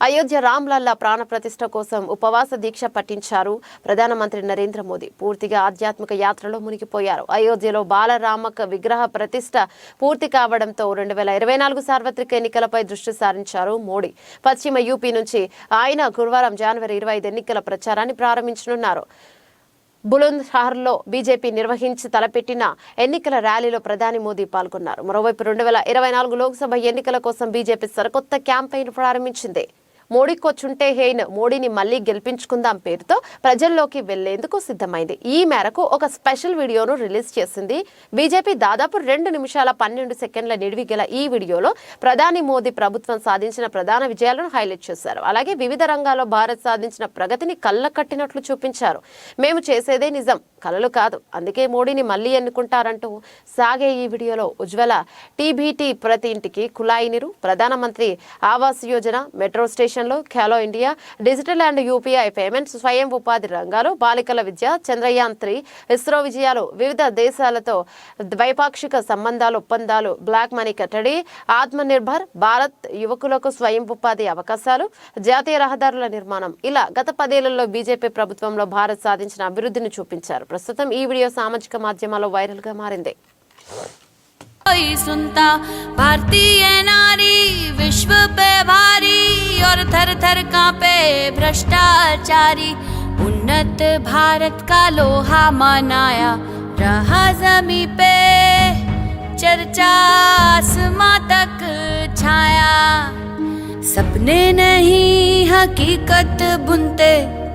అయోధ్య రామ్లల్లా ప్రాణ ప్రతిష్ఠ కోసం ఉపవాస దీక్ష పట్టించారు ప్రధానమంత్రి నరేంద్ర మోదీ. పూర్తిగా ఆధ్యాత్మిక యాత్రలో మునిగిపోయారు. అయోధ్యలో బాలరామక విగ్రహ ప్రతిష్ఠ పూర్తి కావడంతో 2024 సార్వత్రిక ఎన్నికలపై దృష్టి సారించారు మోడీ. పశ్చిమ యూపీ నుంచి ఆయన గురువారం జనవరి 25 ఎన్నికల ప్రచారాన్ని ప్రారంభించనున్నారు. బులంద్షహర్లో బీజేపీ నిర్వహించి తలపెట్టిన ఎన్నికల ర్యాలీలో ప్రధాని మోదీ పాల్గొన్నారు. మరోవైపు 2024 లోక్సభ ఎన్నికల కోసం బీజేపీ సరికొత్త క్యాంపెయిన్ ప్రారంభించింది. మోడీకొచ్చుంటే హేన్, మోడీని మళ్లీ గెలిపించుకుందాం పేరుతో ప్రజల్లోకి వెళ్లేందుకు సిద్ధమైంది. ఈ మేరకు ఒక స్పెషల్ వీడియోను రిలీజ్ చేసింది బీజేపీ. దాదాపు 2 నిమిషాల 12 సెకండ్ల నిడివి గల ఈ వీడియోలో ప్రధాని మోదీ ప్రభుత్వం సాధించిన ప్రధాన విజయాలను హైలైట్ చేశారు. అలాగే వివిధ రంగాల్లో భారత్ సాధించిన ప్రగతిని కళ్ళ కట్టినట్లు చూపించారు. మేము చేసేదే నిజం, కలలు కాదు, అందుకే మోడీని మళ్లీ ఎన్నుకుంటారంటూ సాగే ఈ వీడియోలో ఉజ్వల టీబీటీ, ప్రతి ఇంటికి కుళాయి నీరు, ప్రధానమంత్రి Awas Yojana, metro station, Khelo India, digital and UPI payments, స్వయం ఉపాధి రంగాలు, బాలికల విద్య, చంద్రయాన్ 3, ఇస్రో విజయాలు, వివిధ దేశాలతో ద్వైపాక్షిక సంబంధాలు, ఒప్పందాలు, బ్లాక్ మనీ కట్టడి, ఆత్మనిర్భర్ భారత్, యువకులకు స్వయం ఉపాధి అవకాశాలు, జాతీయ రహదారుల నిర్మాణం, ఇలా గత 10 ఏళ్లలో బీజేపీ ప్రభుత్వంలో భారత్ సాధించిన అభివృద్ధిని చూపించారు. ప్రస్తుతం ఈ వీడియో సామాజిక మాధ్యమాల్లో వైరల్ గా మారింది. सुनता भारतीय नारी विश्व पे भारी और थर थर कांपे भ्रष्टाचारी। उन्नत भारत का लोहा मनाया रहा जमी पे, चर्चा आसमां तक छाया। सपने नहीं हकीकत बुनते,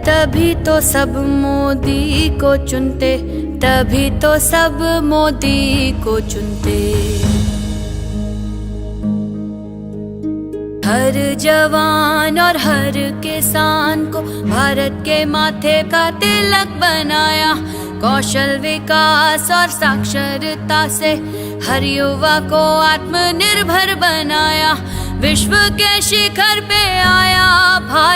तभी तो सब मोदी को चुनते, तभी तो सब मोदी को चुनते। हर जवान और हर किसान को भारत के माथे का तिलक बनाया। कौशल विकास और साक्षरता से हर युवा को आत्मनिर्भर बनाया। विश्व के शिखर पे आया भारत।